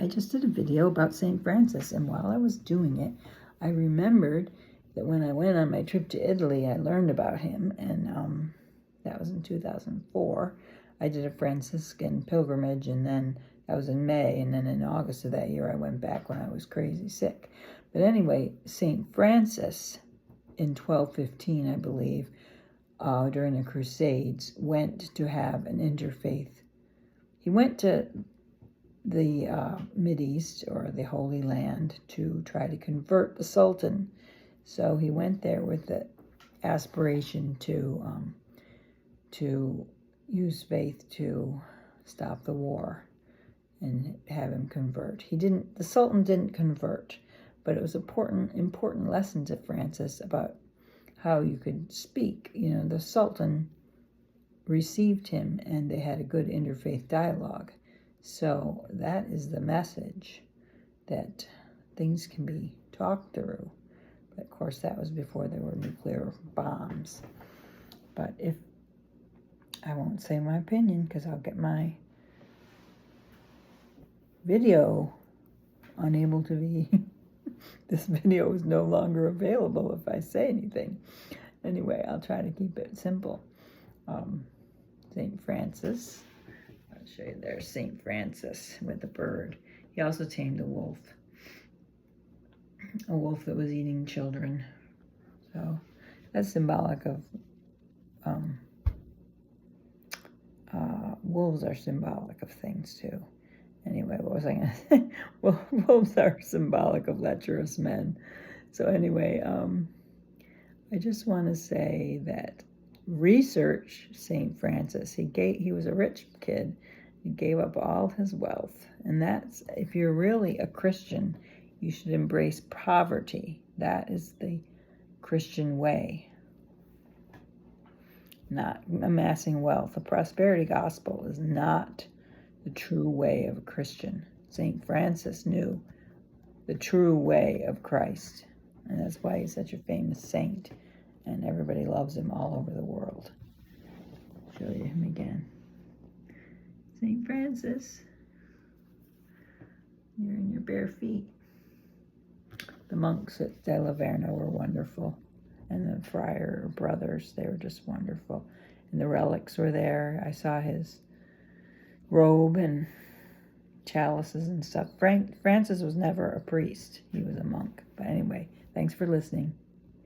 I just did a video about St. Francis, and while I was doing it, I remembered that when I went on my trip to Italy, I learned about him, and that was in 2004. I did a Franciscan pilgrimage, and then that was in May, and then in August of that year, I went back when I was crazy sick. But anyway, St. Francis in 1215, I believe, during the Crusades, went to have an interfaith. He went to the Mideast, or the Holy Land, to try to convert the Sultan. So he went there with the aspiration to use faith to stop the war and have him convert. The Sultan didn't convert, but it was important lesson to Francis about how you could speak. The Sultan received him, and they had a good interfaith dialogue. So that is the message, that things can be talked through. But of course, that was before there were nuclear bombs. But I won't say my opinion, because I'll get my video unable to be, this video is no longer available if I say anything. Anyway, I'll try to keep it simple. St. Francis, I'll show you there, St. Francis with the bird. He also tamed a wolf that was eating children. So that's symbolic of, wolves are symbolic of things too. Anyway, what was I going to say? Well, wolves are symbolic of lecherous men. So anyway, I just want to say that research St. Francis. He was a rich kid. He gave up all his wealth. And that's, if you're really a Christian, you should embrace poverty. That is the Christian way. Not amassing wealth. The prosperity gospel is not the true way of a Christian. St. Francis knew the true way of Christ. And that's why he's such a famous saint. And everybody loves him all over the world. I'll show you him again. St. Francis. You're in your bare feet. The monks at Della Verna were wonderful. And the friar brothers, they were just wonderful. And the relics were there. I saw his robe and chalices and stuff. Francis was never a priest. He was a monk. But anyway, thanks for listening.